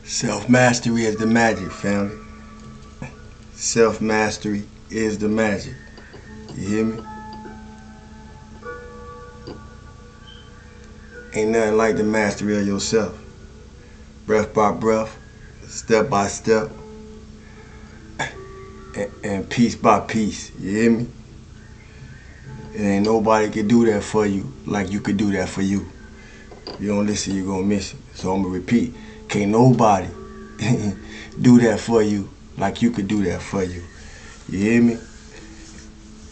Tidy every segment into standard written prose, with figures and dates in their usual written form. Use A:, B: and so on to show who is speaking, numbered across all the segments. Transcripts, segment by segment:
A: Self-mastery is the magic, family. Self-mastery is the magic. You hear me? Ain't nothing like the mastery of yourself. Breath by breath, step by step, and piece by piece. You hear me? And ain't nobody can do that for you like you could do that for you. You don't listen, you're gonna miss it. So I'm gonna repeat. Can't nobody do that for you like you could do that for you. You hear me?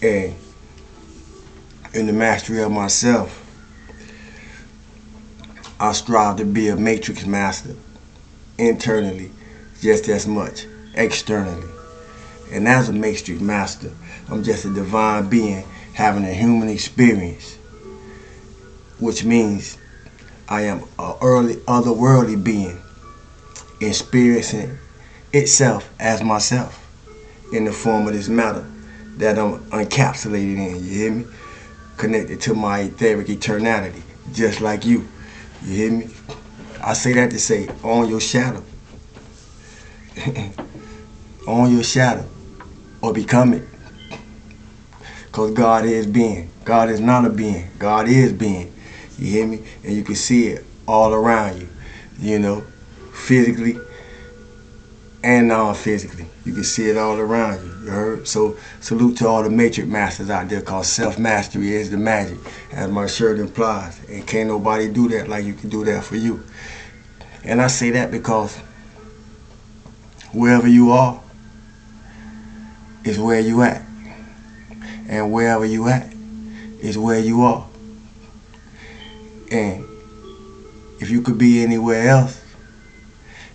A: And in the mastery of myself, I strive to be a matrix master internally just as much externally. And as a matrix master, I'm just a divine being having a human experience, which means I am a early otherworldly being experiencing itself as myself in the form of this matter that I'm encapsulated in. You hear me? Connected to my etheric eternality, just like you. You hear me? I say that to say, own your shadow. Own your shadow or become it. Because God is being. God is not a being. God is being. You hear me? And you can see it all around you. You know, physically and non-physically. You can see it all around you. You heard? So salute to all the matrix masters out there, because self-mastery is the magic, as my shirt implies. And can't nobody do that like you can do that for you. And I say that because wherever you are is where you at. And wherever you at is where you are. And if you could be anywhere else,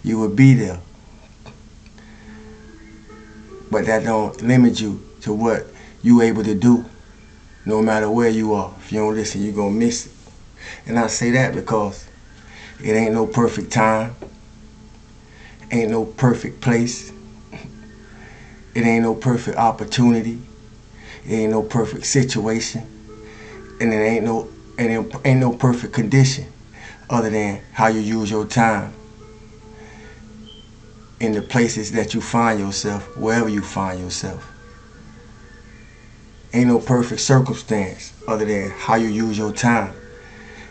A: you would be there. But that don't limit you to what you able to do, no matter where you are. If you don't listen, you're going to miss it. And I say that because it ain't no perfect time. Ain't no perfect place. It ain't no perfect opportunity. It ain't no perfect situation. And it ain't no perfect condition other than how you use your time in the places that you find yourself, wherever you find yourself. Ain't no perfect circumstance other than how you use your time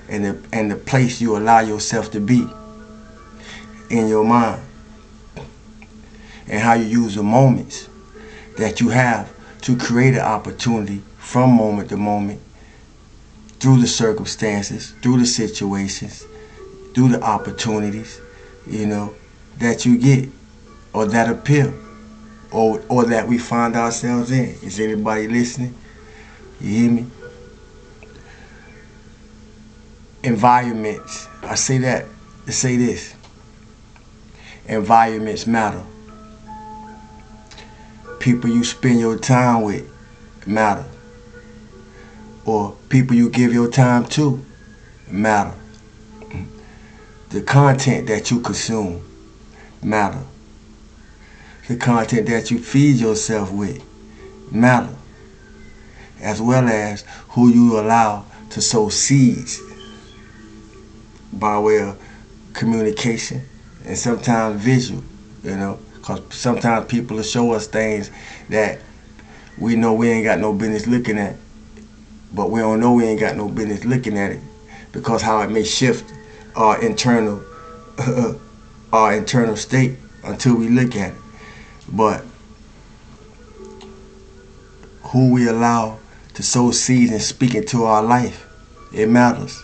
A: and the place you allow yourself to be in your mind, and how you use the moments that you have to create an opportunity from moment to moment, through the circumstances, through the situations, through the opportunities, you know, that you get or that appear or that we find ourselves in. Is anybody listening? You hear me? Environments. I say that to say this. Environments matter. People you spend your time with matter. Or people you give your time to matter. The content that you consume matter. The content that you feed yourself with matter. As well as who you allow to sow seeds by way of communication and sometimes visual, you know, because sometimes people will show us things that we know we ain't got no business looking at, but we don't know we ain't got no business looking at it because how it may shift our internal our internal state until we look at it. But who we allow to sow seeds and speak into our life, it matters.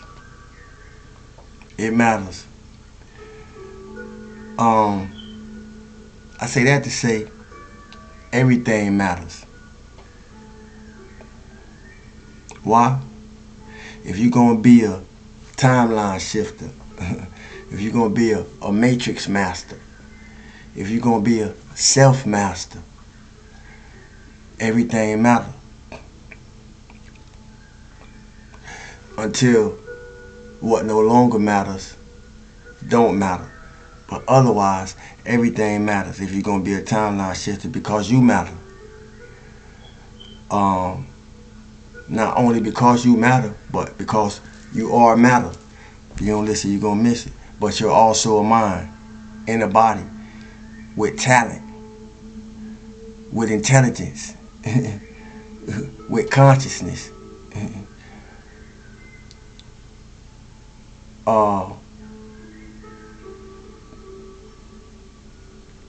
A: It matters. I say that to say everything matters. Why? If you're gonna be a timeline shifter, if you're gonna be a matrix master, if you're gonna be a self-master, everything matters. Until what no longer matters don't matter. But otherwise, everything matters if you're going to be a timeline shifter, because you matter. Not only because you matter, but because you are matter. If you don't listen, you're going to miss it. but you're also a mind and a body with talent, with intelligence, with consciousness, uh,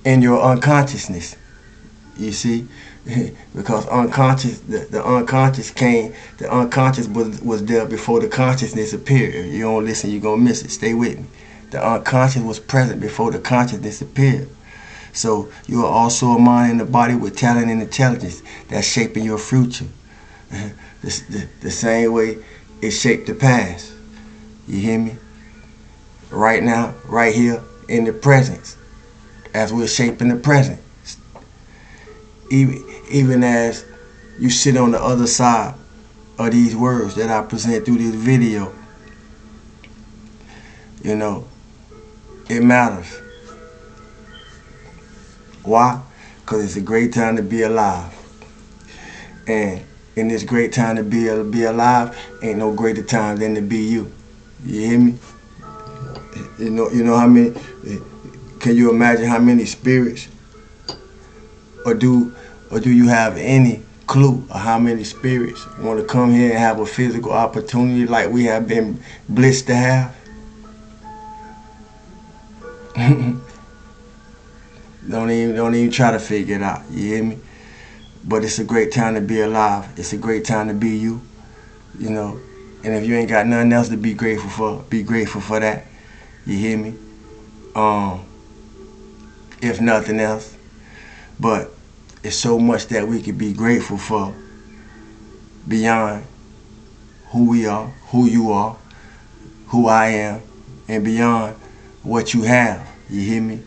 A: in your unconsciousness. You see, because the unconscious came, the unconscious was there before the consciousness appeared. If you don't listen, you're gonna miss it. Stay with me. The unconscious was present before the consciousness appeared. So you are also a mind and a body with talent and intelligence that's shaping your future. The same way it shaped the past. You hear me? Right now, right here in the present, as we're shaping the present. Even as you sit on the other side of these words that I present through this video, you know, it matters. Why? Because it's a great time to be alive. And in this great time to be alive, ain't no greater time than to be you. You hear me? You know how many, can you imagine how many spirits, or do you have any clue of how many spirits want to come here and have a physical opportunity like we have been blessed to have? Don't even try to figure it out. You hear me? But it's a great time to be alive. It's a great time to be you. You know, and if you ain't got nothing else to be grateful for that. You hear me? If nothing else. But it's so much that we could be grateful for beyond who we are, who you are, who I am, and beyond what you have. You hear me?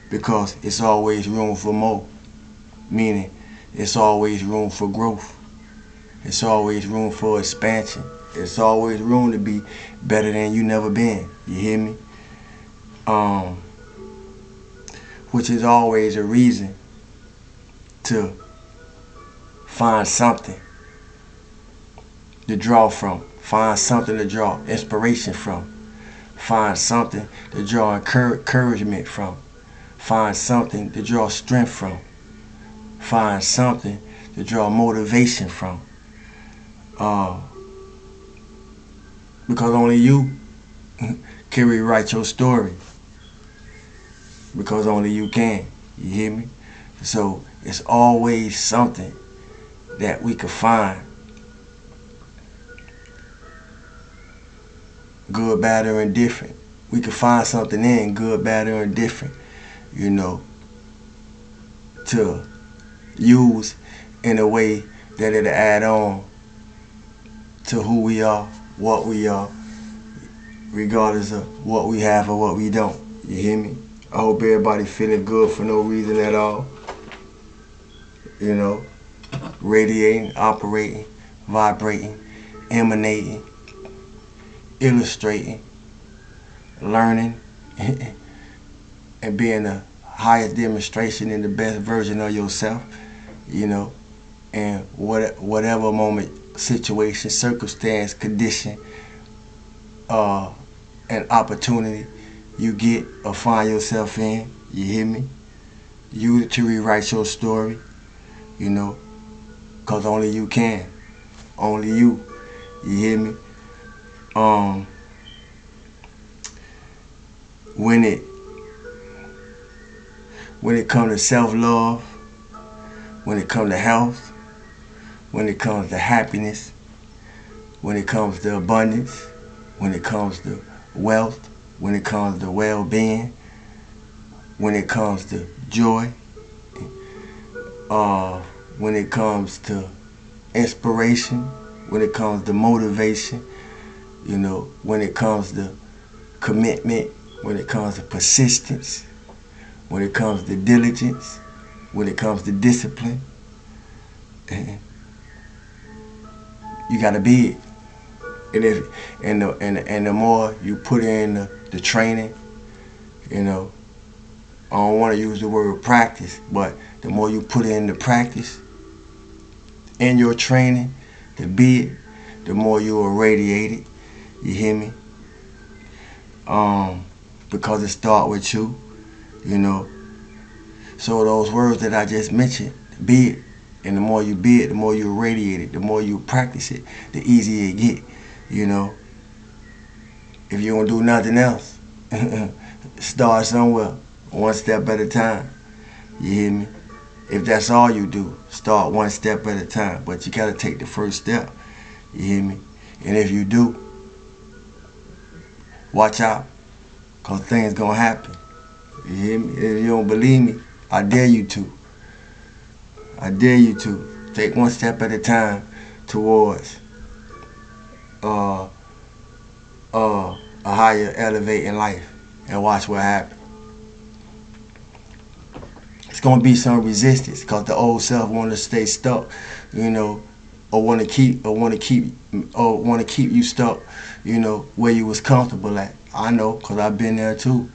A: Because it's always room for more. Meaning, it's always room for growth. It's always room for expansion. It's always room to be better than you never been. You hear me? Which is always a reason to find something to draw from. Find something to draw inspiration from. Find something to draw encouragement from. Find something to draw strength from. Find something to draw motivation from. Because only you can rewrite your story. Because only you can. You hear me? So it's always something that we could find. Good, bad, or indifferent. We could find something in good, bad, or indifferent, you know, to use in a way that it'll add on to who we are, what we are, regardless of what we have or what we don't. You hear me? I hope everybody feeling good for no reason at all. You know, radiating, operating, vibrating, emanating, illustrating, learning, and being the highest demonstration and the best version of yourself, you know, and whatever moment, situation, circumstance, condition, and opportunity you get or find yourself in, you hear me? You to rewrite your story, you know, because only you can. Only you hear me? When it comes to self-love, when it comes to health, when it comes to happiness, when it comes to abundance, when it comes to wealth, when it comes to well-being, when it comes to joy, when it comes to inspiration, when it comes to motivation, you know, when it comes to commitment, when it comes to persistence, when it comes to diligence, when it comes to discipline, you gotta be it. And the more you put in the training, you know, I don't want to use the word practice, but the more you put in the practice in your training to be it, the more you will radiate it. You hear me? because it start with you, you know. So those words that I just mentioned, be it, and the more you be it, the more you radiate it, the more you practice it, the easier it get, you know. If you don't do nothing else, start somewhere, one step at a time. You hear me? If that's all you do, start one step at a time. But you gotta take the first step. You hear me? And if you do, watch out, cause things gonna happen. You hear me? If you don't believe me, I dare you to. I dare you to. Take one step at a time towards uh, a higher elevating life, and watch what happens. It's gonna be some resistance, cause the old self want to stay stuck, you know, or want to keep you stuck, you know, where you was comfortable at. I know, cause I've been there too.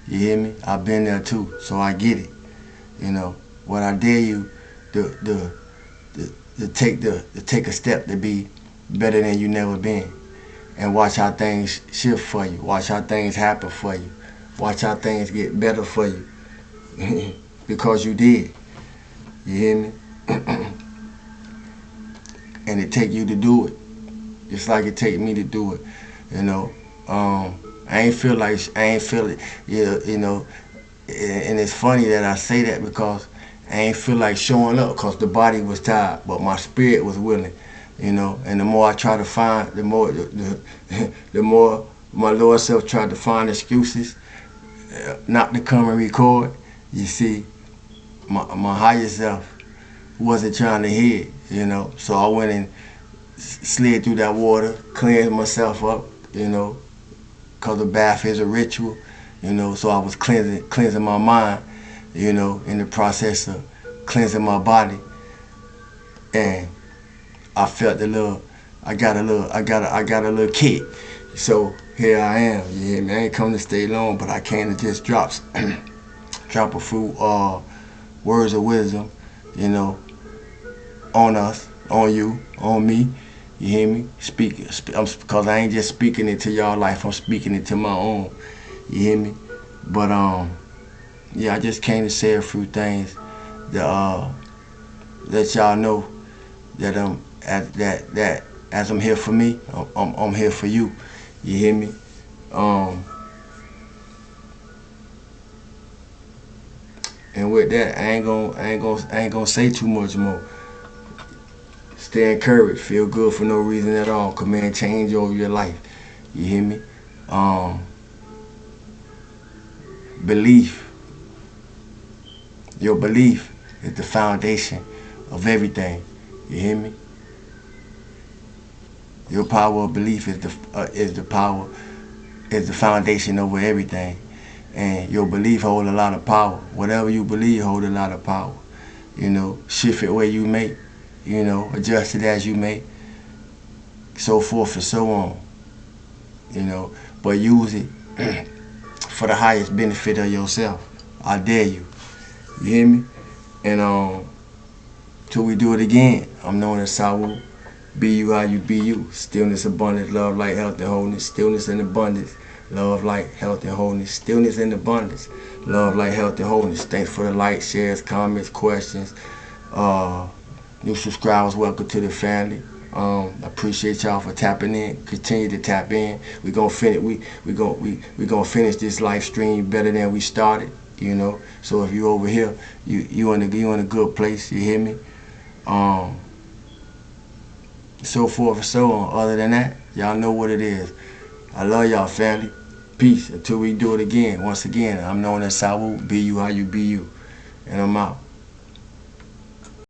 A: You hear me? I've been there too, so I get it. You know, what I dare you to take a step to be better than you never been, and watch how things shift for you. Watch how things happen for you. Watch how things get better for you. Because you did. You hear me? And it take you to do it. Just like it take me to do it. You know. I ain't feel it. You know. And it's funny that I say that because I ain't feel like showing up because the body was tired, but my spirit was willing. You know. And the more I try to find, the more the more my lower self tried to find excuses not to come and record. You see, my higher self wasn't trying to hear it, you know. So I went and slid through that water, cleansed myself up, you know, because the bath is a ritual, you know. So I was cleansing my mind, you know, in the process of cleansing my body. And I felt I got a little kick. So here I am, you hear me? I ain't come to stay long, but I came to just drop a few words of wisdom, you know, on us, on you, on me. You hear me? Because I ain't just speaking it to y'all life. I'm speaking it to my own. You hear me? But yeah, I just came to say a few things that let y'all know that as I'm here for me, I'm here for you. You hear me? And with that, I ain't gonna say too much more. Stay encouraged, feel good for no reason at all. Command change over your life. You hear me? Belief. Your belief is the foundation of everything. You hear me? Your power of belief is the foundation over everything. And your belief hold a lot of power. Whatever you believe hold a lot of power. You know, shift it where you may, you know, adjust it as you may, so forth and so on. You know, but use it for the highest benefit of yourself. I dare you. You hear me? And till we do it again, I'm known as Sawu. Be you how you be you. Stillness, abundance, love, light, health, and wholeness. Stillness and abundance. Love, light, health, and wholeness. Stillness and abundance. Love, light, health, and wholeness. Thanks for the likes, shares, comments, questions. New subscribers, welcome to the family. Appreciate y'all for tapping in. Continue to tap in. We gonna finish this live stream better than we started. You know. So if you over here, you in a good place. You hear me? So forth and so on. Other than that, y'all know what it is. I love y'all, family. Peace until we do it again. Once again, I'm known as Sawu. Be you how you be you. And I'm out.